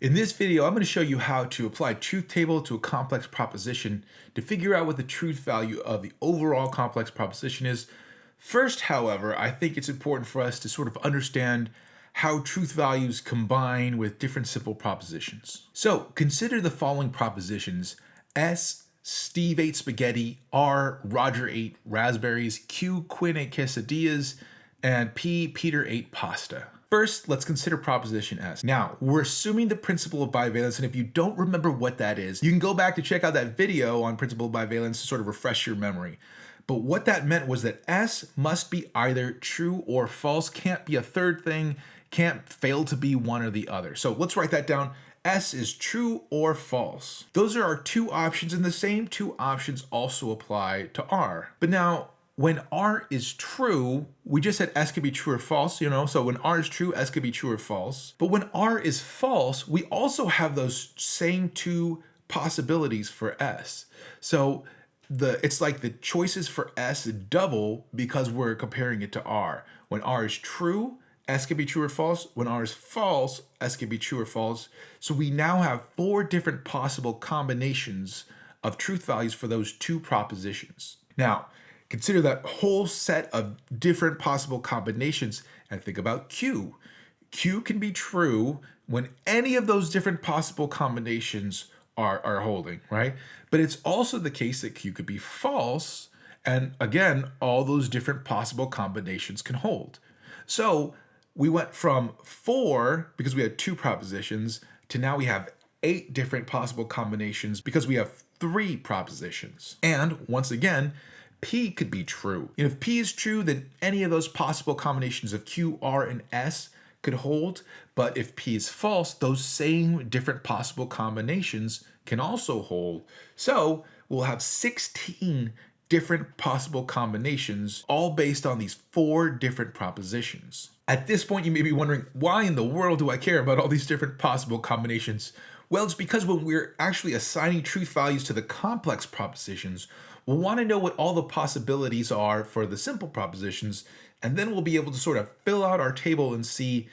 In this video, I'm going to show you how to apply truth table to a complex proposition to figure out what the truth value of the overall complex proposition is. First, however, I think it's important for us to sort of understand how truth values combine with different simple propositions. So consider the following propositions: S, Steve ate spaghetti; R, Roger ate raspberries; Q, Quinn ate quesadillas; and P, Peter ate pasta. First, let's consider proposition S. Now, we're assuming the principle of bivalence, and if you don't remember what that is, you can go back to check out that video on principle of bivalence to sort of refresh your memory. But what that meant was that S must be either true or false, can't be a third thing, can't fail to be one or the other. So let's write that down. S is true or false. Those are our two options, and the same two options also apply to R. But now, when R is true, we just said S could be true or false, so when R is true, S could be true or false. But when R is false, we also have those same two possibilities for S. So it's like the choices for S double because we're comparing it to R. When R is true, S can be true or false. When R is false, S can be true or false. So we now have four different possible combinations of truth values for those two propositions. Now, consider that whole set of different possible combinations and think about Q. Q can be true when any of those different possible combinations are holding, right? But it's also the case that Q could be false, and again, all those different possible combinations can hold. So we went from 4, because we had 2 propositions, to now we have 8 different possible combinations because we have 3 propositions. And once again, P could be true. If P is true, then any of those possible combinations of Q, R, and S could hold. But if P is false, those same different possible combinations can also hold. So we'll have 16 different possible combinations, all based on these 4 different propositions. At this point, you may be wondering, why in the world do I care about all these different possible combinations? Well, it's because when we're actually assigning truth values to the complex propositions, we'll want to know what all the possibilities are for the simple propositions, and then we'll be able to sort of fill out our table and see,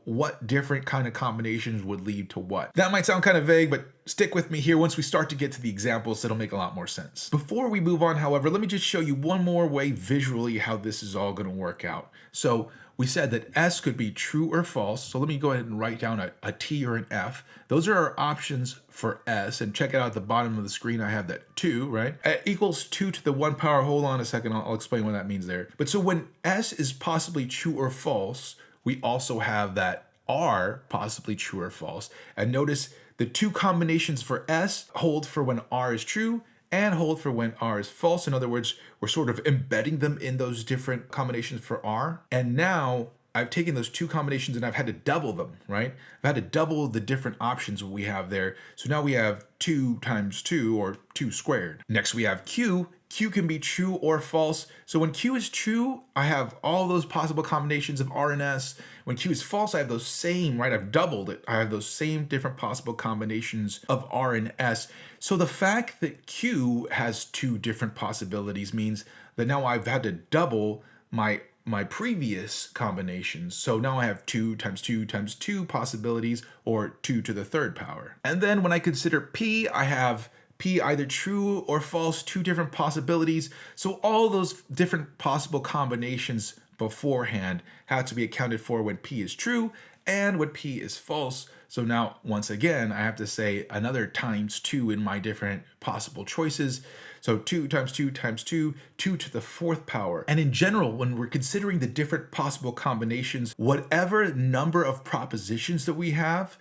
what different kind of combinations would lead to what. That might sound kind of vague, but stick with me here. Once we start to get to the examples, it'll make a lot more sense. Before we move on, however, let me just show you one more way visually how this is all going to work out. So we said that S could be true or false. So let me go ahead and write down a T or an F. Those are our options for S. And check it out at the bottom of the screen. I have that 2, right? Equals 2 to the 1 power. Hold on a second. I'll explain what that means there. But so when S is possibly true or false, we also have that R possibly true or false. And notice the 2 combinations for S hold for when R is true and hold for when R is false. In other words, we're sort of embedding them in those different combinations for R. And now I've taken those 2 combinations and I've had to double them, right? I've had to double the different options we have there. So now we have 2 times 2, or 2 squared. Next we have Q. Q can be true or false. So when Q is true, I have all those possible combinations of R and S. When Q is false, I have those same, right? I've doubled it. I have those same different possible combinations of R and S. So the fact that Q has 2 different possibilities means that now I've had to double my previous combinations. So now I have 2 times 2 times 2 possibilities, or 2 to the 3rd power. And then when I consider P, I have P either true or false, 2 different possibilities. So all those different possible combinations beforehand have to be accounted for when P is true and when P is false. So now, once again, I have to say another times 2 in my different possible choices. So 2 times 2 times 2, 2 to the 4th power. And in general, when we're considering the different possible combinations, whatever number of propositions that we have,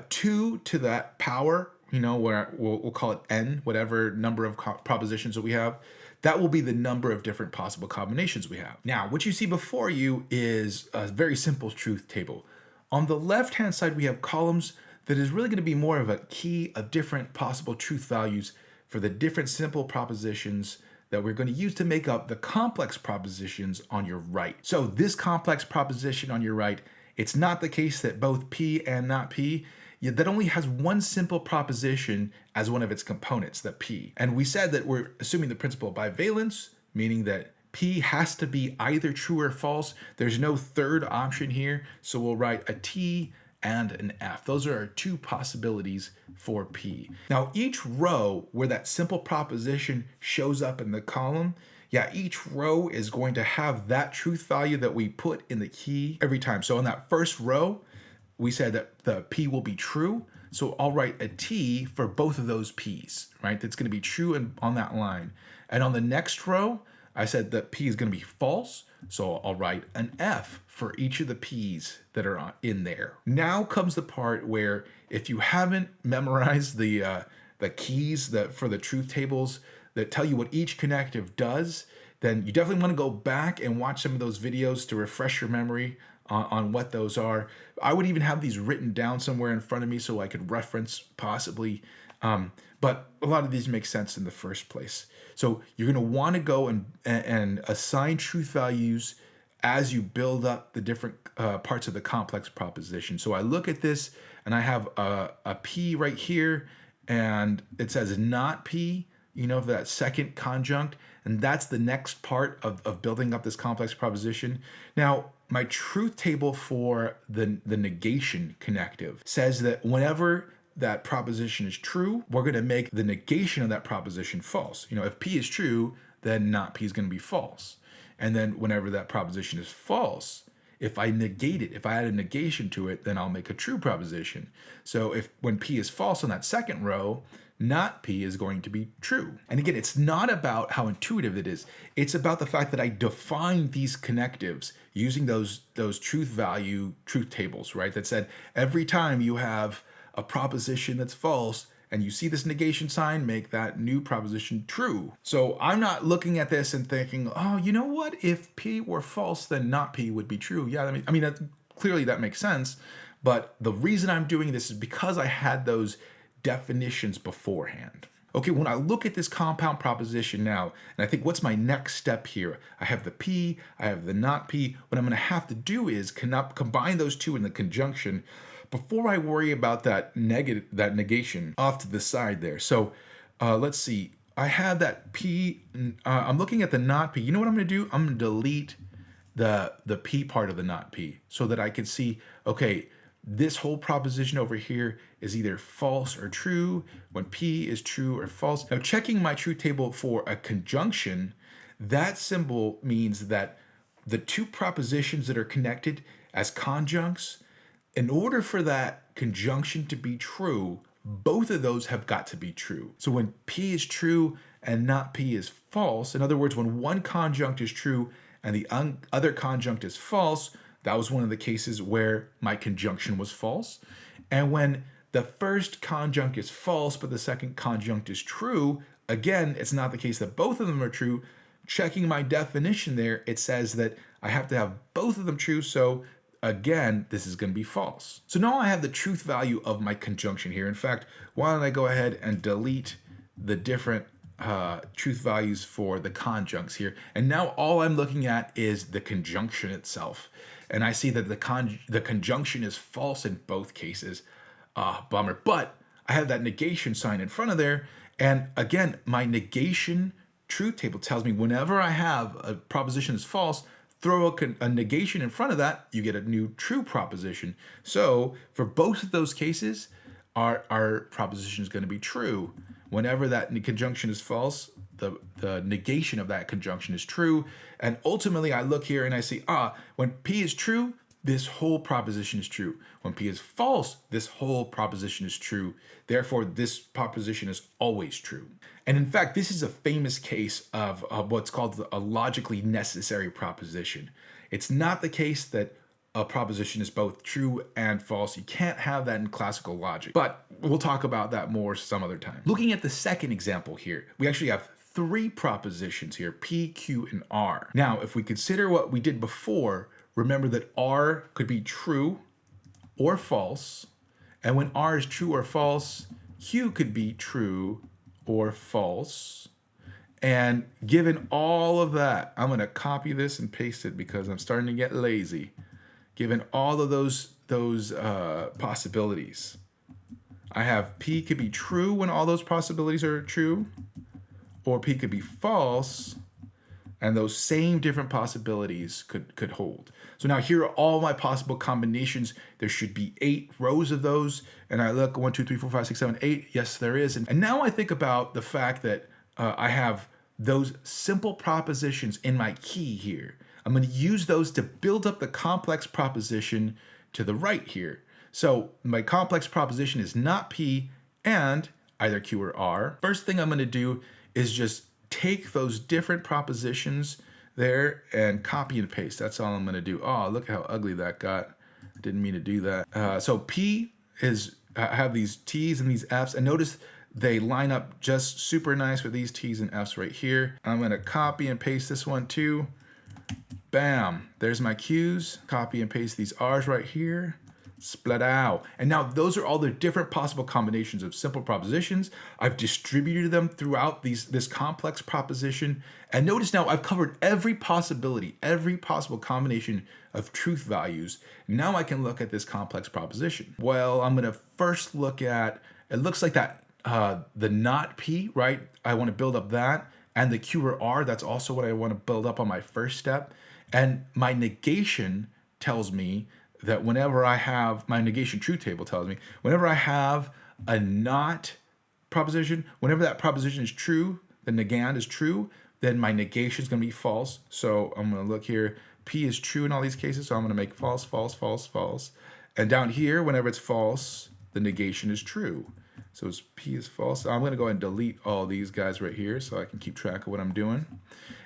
2 to that power, where we'll call it n, whatever number of propositions that we have, that will be the number of different possible combinations we have. Now, what you see before you is a very simple truth table. On the left-hand side, we have columns that is really going to be more of a key of different possible truth values for the different simple propositions that we're going to use to make up the complex propositions on your right. So this complex proposition on your right, it's not the case that both P and not P, that only has one simple proposition as one of its components, the P. And we said that we're assuming the principle of bivalence, meaning that P has to be either true or false. There's no third option here. So we'll write a T and an F. Those are our two possibilities for P. Now, each row where that simple proposition shows up in the column, yeah, each row is going to have that truth value that we put in the key every time. So in that first row, we said that the P will be true. So I'll write a T for both of those P's, right? That's going to be true on that line. And on the next row, I said that P is going to be false. So I'll write an F for each of the P's that are in there. Now comes the part where if you haven't memorized the keys for the truth tables that tell you what each connective does, then you definitely want to go back and watch some of those videos to refresh your memory on what those are. I would even have these written down somewhere in front of me so I could reference possibly. But a lot of these make sense in the first place. So you're going to want to go and assign truth values as you build up the different parts of the complex proposition. So I look at this and I have a P right here and it says not P, for that second conjunct. And that's the next part of building up this complex proposition. Now, my truth table for the negation connective says that whenever that proposition is true, we're going to make the negation of that proposition false. If P is true, then not P is going to be false. And then whenever that proposition is false, if I negate it, if I add a negation to it, then I'll make a true proposition. So when P is false on that second row, not P is going to be true. And again, it's not about how intuitive it is. It's about the fact that I define these connectives using those truth tables, right? That said, every time you have a proposition that's false and you see this negation sign, make that new proposition true. So I'm not looking at this and thinking, oh, you know what? If P were false, then not P would be true. Yeah, I mean, clearly that makes sense. But the reason I'm doing this is because I had those definitions beforehand. Okay, when I look at this compound proposition now, and I think what's my next step here? I have the P, I have the not P. What I'm going to have to do is combine those two in the conjunction before I worry about that negation off to the side there. So let's see. I have that P. I'm looking at the not P. You know what I'm going to do? I'm going to delete the P part of the not P so that I can see, okay, this whole proposition over here is either false or true when P is true or false. Now, checking my truth table for a conjunction, that symbol means that the two propositions that are connected as conjuncts, in order for that conjunction to be true, both of those have got to be true. So when P is true and not P is false, in other words, when one conjunct is true and the other conjunct is false, that was one of the cases where my conjunction was false. And when the first conjunct is false, but the second conjunct is true, again, it's not the case that both of them are true. Checking my definition there, it says that I have to have both of them true. So again, this is going to be false. So now I have the truth value of my conjunction here. In fact, why don't I go ahead and delete the different truth values for the conjuncts here. And now all I'm looking at is the conjunction itself. And I see that the conjunction is false in both cases. Bummer. But I have that negation sign in front of there. And again, my negation truth table tells me whenever I have a proposition is false, throw a negation in front of that, you get a new true proposition. So for both of those cases, our proposition is going to be true. Whenever that conjunction is false, the negation of that conjunction is true. And ultimately, I look here and I see, when P is true, this whole proposition is true. When P is false, this whole proposition is true. Therefore, this proposition is always true. And in fact, this is a famous case of what's called a logically necessary proposition. It's not the case that a proposition is both true and false. You can't have that in classical logic, but we'll talk about that more some other time. Looking at the second example here, we actually have three propositions here, P, Q, and R. Now, if we consider what we did before, remember that R could be true or false, and when R is true or false, Q could be true or false. And given all of that, I'm going to copy this and paste it because I'm starting to get lazy. Given all of those possibilities, I have P could be true when all those possibilities are true, or P could be false And those same different possibilities could hold. So now here are all my possible combinations. There should be 8 rows of those. And I look 1, 2, 3, 4, 5, 6, 7, 8. Yes, there is. And now I think about the fact that I have those simple propositions in my key here. I'm going to use those to build up the complex proposition to the right here. So my complex proposition is not P and either Q or R. First thing I'm going to do is just take those different propositions there and copy and paste. That's all I'm going to do. Oh, look how ugly that got. I didn't mean to do that. So P is, I have these T's and these F's, and notice they line up just super nice with these T's and F's right here. I'm going to copy and paste this one too. Bam, there's my Q's. Copy and paste these R's right here. Split out. And now those are all the different possible combinations of simple propositions. I've distributed them throughout this complex proposition. And notice now I've covered every possibility, every possible combination of truth values. Now I can look at this complex proposition. Well, I'm going to first look at, it looks like that the not P, right? I want to build up that. And the Q or R, that's also what I want to build up on my first step. And my negation tells me that whenever I have, my negation truth table tells me, whenever I have a not proposition, whenever that proposition is true, the negand is true, then my negation is going to be false. So I'm going to look here. P is true in all these cases, so I'm going to make false, false, false, false. And down here, whenever it's false, the negation is true. So it's P is false. So I'm going to go ahead and delete all these guys right here so I can keep track of what I'm doing.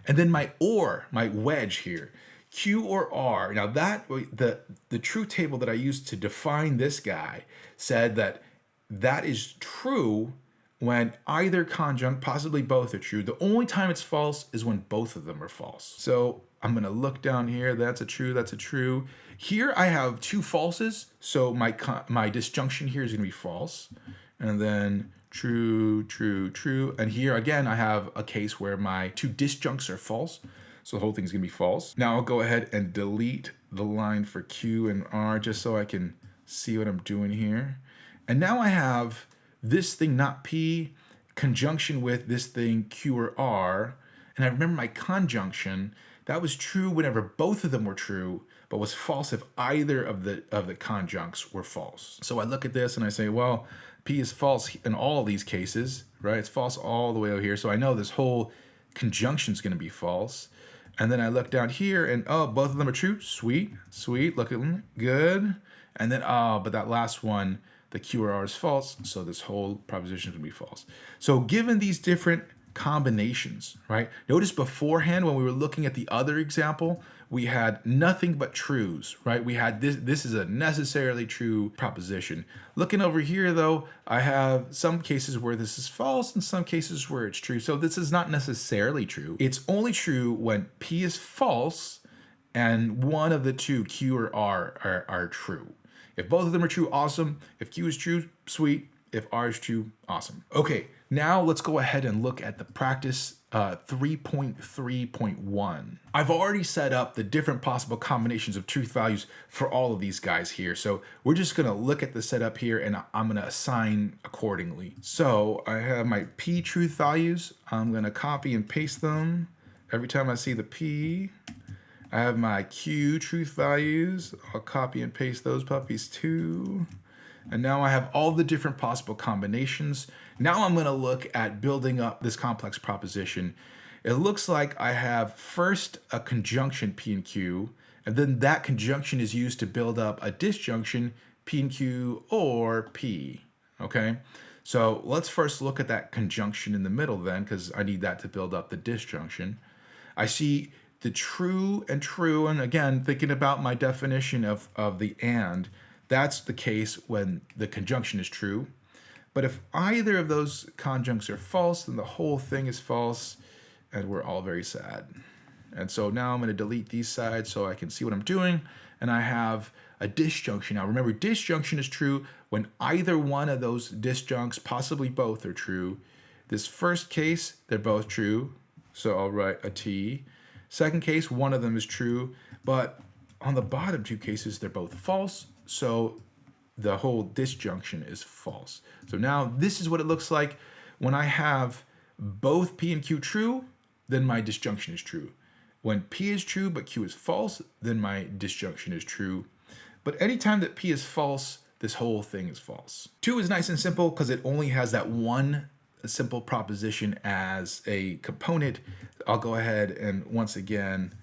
And then my or, my wedge here. Q or R. Now that the truth table that I used to define this guy said that that is true when either conjunct, possibly both, are true. The only time it's false is when both of them are false. So I'm going to look down here. That's a true. That's a true. Here I have 2 falses. So my disjunction here is going to be false. And then true, true, true. And here again, I have a case where my 2 disjuncts are false. So the whole thing is going to be false. Now I'll go ahead and delete the line for Q and R just so I can see what I'm doing here. And now I have this thing, not P, conjunction with this thing, Q or R. And I remember my conjunction, that was true whenever both of them were true, but was false if either of the conjuncts were false. So I look at this and I say, well, P is false in all of these cases, right? It's false all the way over here. So I know this whole conjunction is going to be false. And then I look down here and, oh, both of them are true. Sweet, sweet, look at them, good. And then, oh, but that last one, the Q or R is false. So this whole proposition is going to be false. So given these different combinations, right? Notice beforehand when we were looking at the other example, we had nothing but trues, right? We had this is a necessarily true proposition. Looking over here though, I have some cases where this is false and some cases where it's true. So this is not necessarily true. It's only true when P is false and one of the 2, Q or R, are true. If both of them are true, awesome. If Q is true, sweet. If R is true, awesome. Okay, now let's go ahead and look at the practice 3.3.1. I've already set up the different possible combinations of truth values for all of these guys here. So we're just gonna look at the setup here and I'm gonna assign accordingly. So I have my P truth values. I'm gonna copy and paste them. Every time I see the P, I have my Q truth values. I'll copy and paste those puppies too. And now I have all the different possible combinations. Now I'm going to look at building up this complex proposition. It looks like I have first a conjunction P and Q, and then that conjunction is used to build up a disjunction P and Q or P, okay? So let's first look at that conjunction in the middle then, because I need that to build up the disjunction. I see the true, and again, thinking about my definition of the and, that's the case when the conjunction is true. But if either of those conjuncts are false, then the whole thing is false, and we're all very sad. And so now I'm going to delete these sides so I can see what I'm doing, and I have a disjunction. Now remember, disjunction is true when either one of those disjuncts, possibly both, are true. This first case, they're both true, so I'll write a T. Second case, one of them is true, but on the bottom 2 cases, they're both false. So the whole disjunction is false. So now this is what it looks like when I have both P and Q true, then my disjunction is true. When P is true but Q is false, then my disjunction is true. But anytime that P is false, this whole thing is false. 2 is nice and simple because it only has that one simple proposition as a component. I'll go ahead and once again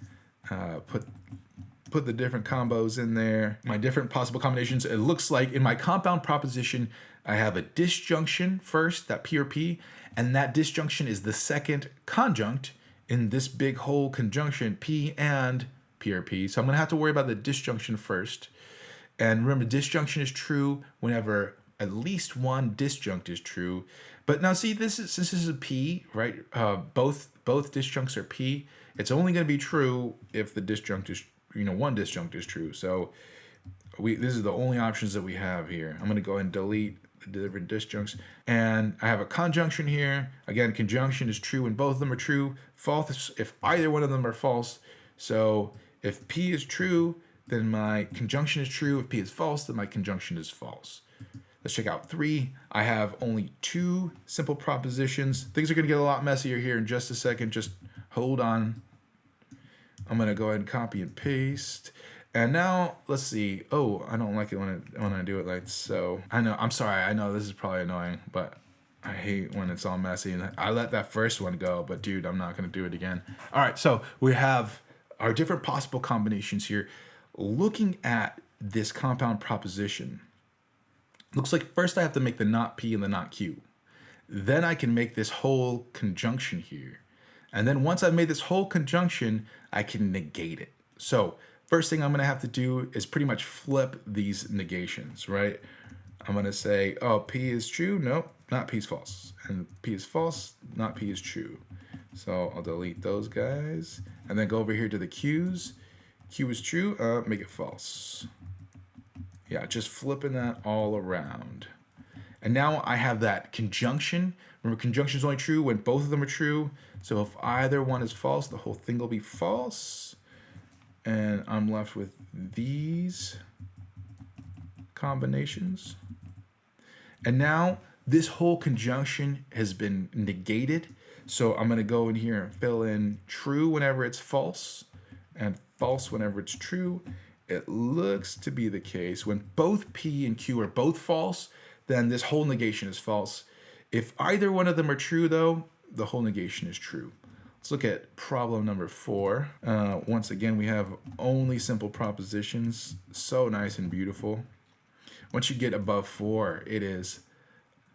put the different combos in there, my different possible combinations. It looks like in my compound proposition, I have a disjunction first, that P or P, and that disjunction is the second conjunct in this big whole conjunction, P and P or P. So I'm gonna have to worry about the disjunction first. And remember, disjunction is true whenever at least one disjunct is true. But now see, since this is a P, right? Both disjuncts are P. It's only going to be true if the disjunct is, one disjunct is true. So this is the only options that we have here. I'm going to go ahead and delete the different disjuncts. And I have a conjunction here. Again, conjunction is true when both of them are true. False if either one of them are false. So if P is true, then my conjunction is true. If P is false, then my conjunction is false. Let's check out 3. I have only 2 simple propositions. Things are going to get a lot messier here in just a second. Just hold on. I'm going to go ahead and copy and paste. And now let's see. Oh, I don't like it when I do it like so. I know. I'm sorry. I know this is probably annoying, but I hate when it's all messy. And I let that first one go, but dude, I'm not going to do it again. All right. So we have our different possible combinations here. Looking at this compound proposition, looks like first I have to make the not P and the not Q. Then I can make this whole conjunction here. And then once I've made this whole conjunction, I can negate it. So first thing I'm going to have to do is pretty much flip these negations, right? I'm going to say, oh, P is true. Nope, not P is false. And P is false, not P is true. So I'll delete those guys. And then go over here to the Q's. Q is true, make it false. Yeah, just flipping that all around. And now I have that conjunction. Remember, conjunction is only true when both of them are true. So if either one is false, the whole thing will be false. And I'm left with these combinations. And now this whole conjunction has been negated. So I'm going to go in here and fill in true whenever it's false and false whenever it's true. It looks to be the case when both P and Q are both false, then this whole negation is false. If either one of them are true, though, the whole negation is true. Let's look at problem number 4. Once again, we have only simple propositions. So nice and beautiful. Once you get above 4, it is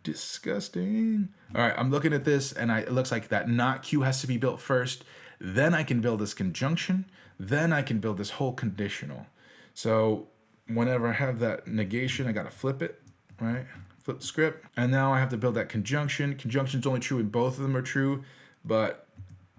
disgusting. All right, I'm looking at this, and it looks like that not Q has to be built first. Then I can build this conjunction. Then I can build this whole conditional. So whenever I have that negation, I got to flip it, right? Flip the script. And now I have to build that conjunction. Conjunction is only true when both of them are true, but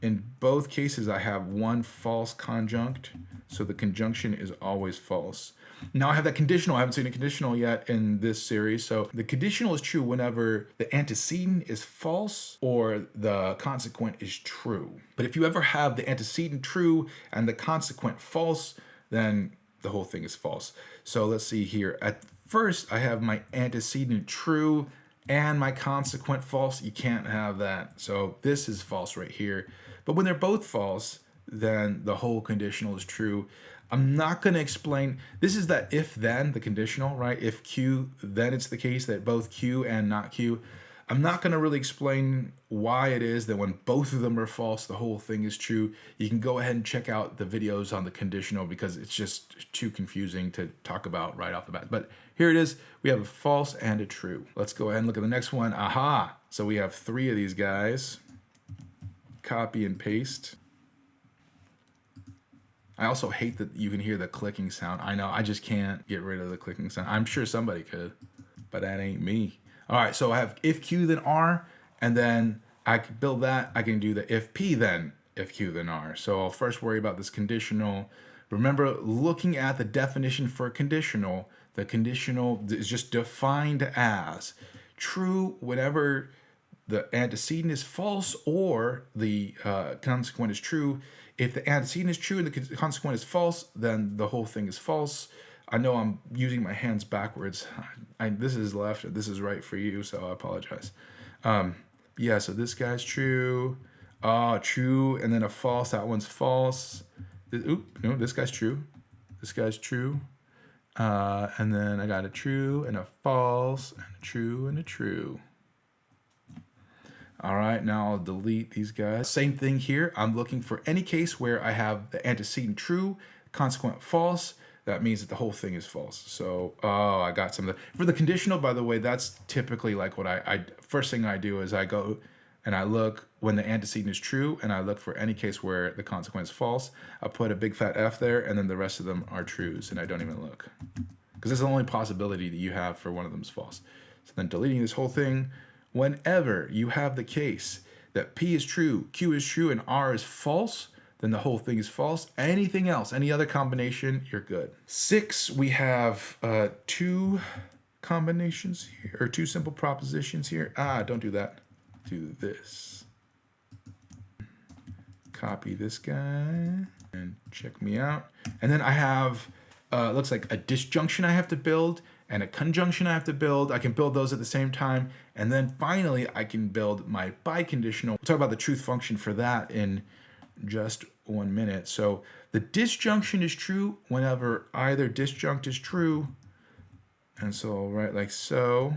in both cases, I have one false conjunct. So the conjunction is always false. Now I have that conditional. I haven't seen a conditional yet in this series. So the conditional is true whenever the antecedent is false or the consequent is true. But if you ever have the antecedent true and the consequent false, then the whole thing is false. So let's see here. At first, I have my antecedent true and my consequent false. You can't have that. So this is false right here. But when they're both false, then the whole conditional is true. I'm not going to explain. This is that if then, the conditional, right? If Q, then it's the case that both Q and not Q. I'm not going to really explain why it is that when both of them are false, the whole thing is true. You can go ahead and check out the videos on the conditional because it's just too confusing to talk about right off the bat. But here it is. We have a false and a true. Let's go ahead and look at the next one. Aha. So we have 3 of these guys. Copy and paste. I also hate that you can hear the clicking sound. I know, I just can't get rid of the clicking sound. I'm sure somebody could, but that ain't me. All right, so I have if Q then R, and then I can build that. I can do the if P then if Q then R. So I'll first worry about this conditional. Remember, looking at the definition for conditional, the conditional is just defined as true whenever the antecedent is false or the consequent is true. If the antecedent is true and the consequent is false, then the whole thing is false. I know I'm using my hands backwards. This is left, this is right for you, so I apologize. Yeah, so this guy's true. Oh, true, and then a false. That one's false. Oop, no, this guy's true. This guy's true. And then I got a true and a false and a true and a true. All right, now I'll delete these guys. Same thing here. I'm looking for any case where I have the antecedent true, consequent false. That means that the whole thing is false. So, oh, I got some of the, for the conditional, by the way, that's typically like what I first thing I do is I go and I look when the antecedent is true and I look for any case where the consequent is false. I put a big fat F there and then the rest of them are trues and I don't even look. Because that's the only possibility that you have for one of them is false. So then deleting this whole thing, whenever you have the case that P is true, Q is true, and R is false, then the whole thing is false. Anything else, any other combination, you're good. 6, we have 2 combinations here, or 2 simple propositions here. Don't do that. Do this. Copy this guy and check me out. And then I have, looks like a disjunction I have to build and a conjunction I have to build. I can build those at the same time. And then finally, I can build my biconditional. We'll talk about the truth function for that in just 1 minute. So the disjunction is true whenever either disjunct is true. And so I'll write like so.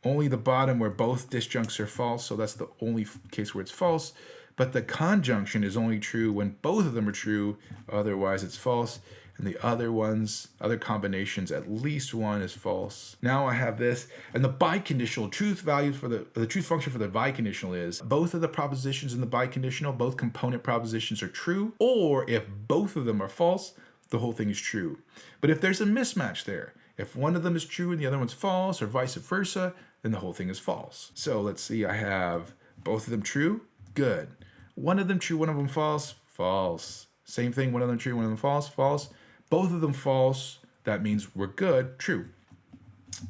Only the bottom where both disjuncts are false. So that's the only case where it's false. But the conjunction is only true when both of them are true. Otherwise, it's false. And the other ones, other combinations, at least one is false. Now I have this, and the biconditional truth value for the truth function for the biconditional is both of the propositions in the biconditional, both component propositions are true, or if both of them are false, the whole thing is true. But if there's a mismatch there, if one of them is true and the other one's false, or vice versa, then the whole thing is false. So let's see, I have both of them true, good. One of them true, one of them false, false. Same thing, one of them true, one of them false, false. Both of them false, that means we're good, true.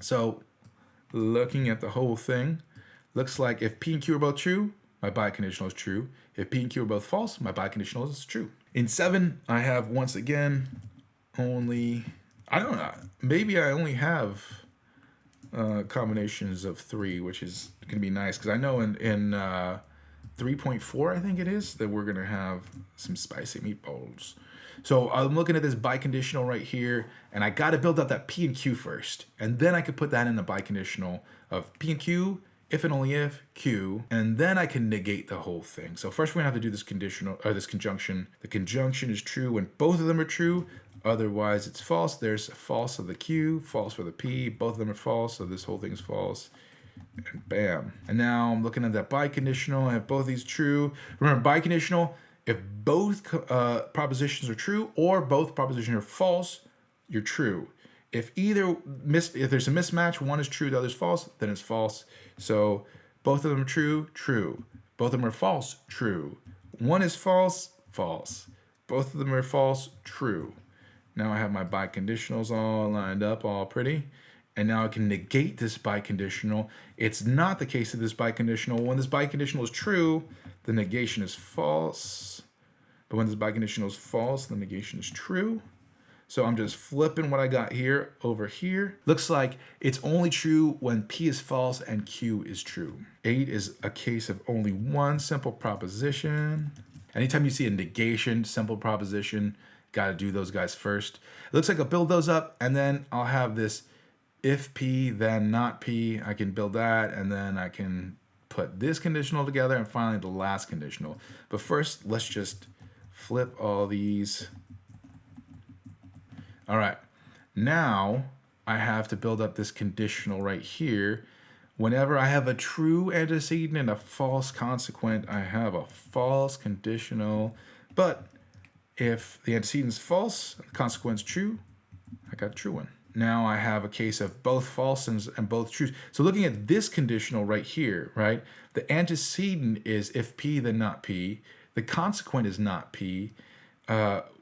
So looking at the whole thing, looks like if P and Q are both true, my biconditional is true. If P and Q are both false, my biconditional is true. In 7, I have once again only, I don't know, maybe I only have combinations of 3, which is gonna be nice because I know in 3.4, I think it is, that we're gonna have some spicy meatballs. So I'm looking at this biconditional right here, and I got to build up that P and Q first. And then I could put that in the biconditional of P and Q, if and only if, Q, and then I can negate the whole thing. So first we're gonna have to do this conditional, or this conjunction. The conjunction is true when both of them are true, otherwise it's false. There's a false of the Q, false for the P, both of them are false, so this whole thing is false. And bam. And now I'm looking at that biconditional, I have both these true. Remember, biconditional, if both propositions are true or both propositions are false, you're true. If there's a mismatch, one is true, the other's false, then it's false. So both of them are true, true. Both of them are false, true. One is false, false. Both of them are false, true. Now I have my biconditionals all lined up, all pretty. And now I can negate this biconditional. It's not the case of this biconditional. When this biconditional is true, the negation is false. But when this biconditional is false, the negation is true. So I'm just flipping what I got here over here. Looks like it's only true when P is false and Q is true. 8 is a case of only one simple proposition. Anytime you see a negation, simple proposition, got to do those guys first. It looks like I'll build those up, and then I'll have this if P, then not P. I can build that, and then I can put this conditional together, and finally the last conditional. But first, let's just flip all these. All right, now I have to build up this conditional right here. Whenever I have a true antecedent and a false consequent, I have a false conditional. But if the antecedent is false, the consequent is true, I got a true one. Now I have a case of both false and both true. So looking at this conditional right here, right? The antecedent is if P, then not P. The consequent is not P.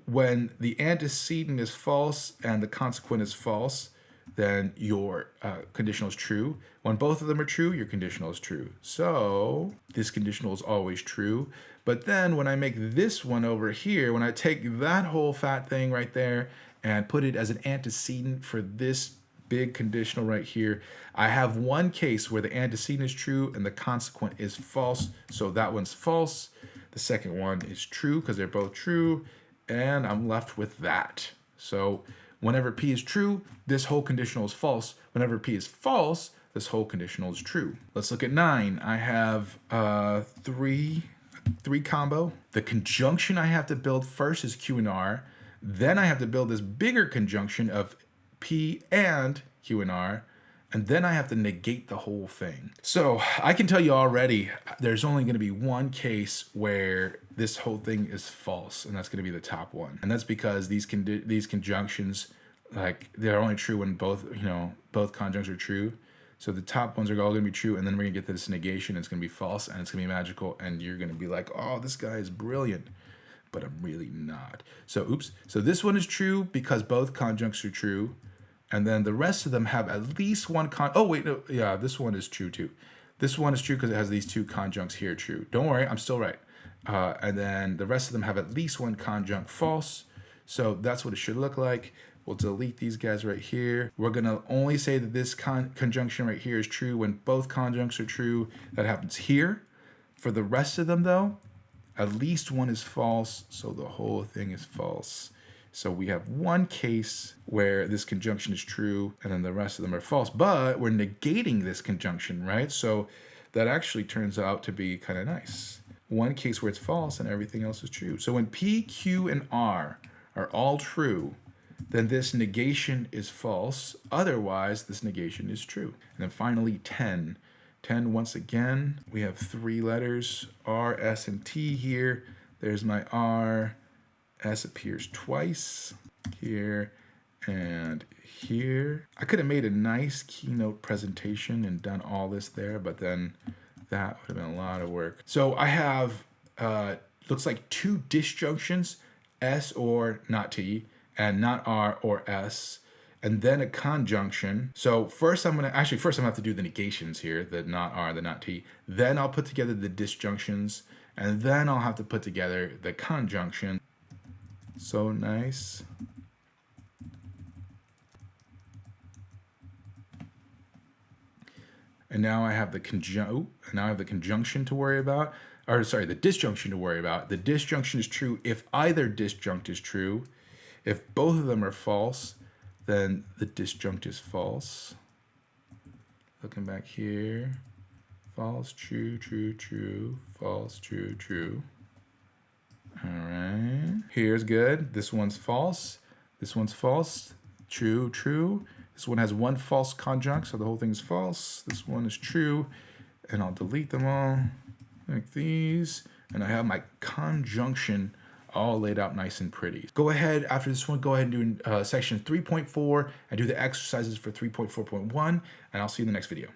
When the antecedent is false and the consequent is false, then your conditional is true. When both of them are true, your conditional is true. So this conditional is always true. But then when I make this one over here, when I take that whole fat thing right there and put it as an antecedent for this big conditional right here. I have one case where the antecedent is true and the consequent is false. So that one's false. The second one is true because they're both true. And I'm left with that. So whenever P is true, this whole conditional is false. Whenever P is false, this whole conditional is true. Let's look at 9. I have three combo. The conjunction I have to build first is Q and R. Then I have to build this bigger conjunction of P and Q and R. And then I have to negate the whole thing. So I can tell you already, there's only going to be one case where this whole thing is false, and that's going to be the top one. And that's because these conjunctions, like, they're only true when both conjuncts are true. So the top ones are all going to be true, and then we're going to get to this negation. It's going to be false, and it's going to be magical, and you're going to be like, oh, this guy is brilliant. But I'm really not. So, oops. So this one is true because both conjuncts are true. And then the rest of them have at least one oh, wait, no, yeah, this one is true too. This one is true because it has these two conjuncts here true. Don't worry, I'm still right. And then the rest of them have at least one conjunct false. So that's what it should look like. We'll delete these guys right here. We're going to only say that this conjunction right here is true when both conjuncts are true. That happens here. For the rest of them, though, at least one is false, so the whole thing is false. So we have one case where this conjunction is true, and then the rest of them are false. But we're negating this conjunction, right? So that actually turns out to be kind of nice. One case where it's false and everything else is true. So when P, Q, and R are all true, then this negation is false. Otherwise, this negation is true. And then finally, 10. 10, once again, we have 3 letters, R, S, and T here. There's my R. S appears twice here and here. I could have made a nice keynote presentation and done all this there, but then that would have been a lot of work. So I have, looks like 2 disjunctions, S or not T, and not R or S, and then a conjunction. So first I'm gonna have to do the negations here, the not R, the not T. Then I'll put together the disjunctions, and then I'll have to put together the conjunction. So nice. And now I have the conjunction to worry about, or sorry, the disjunction to worry about. The disjunction is true if either disjunct is true. If both of them are false, then the disjunct is false. Looking back here, false, true, true, true, false, true, true. All right, here's good. This one's false. This one's false. True, true. This one has one false conjunct, so the whole thing's false. This one is true, and I'll delete them all like these. And I have my conjunction all laid out nice and pretty. Go ahead, after this one, go ahead and do section 3.4 and do the exercises for 3.4.1, and I'll see you in the next video.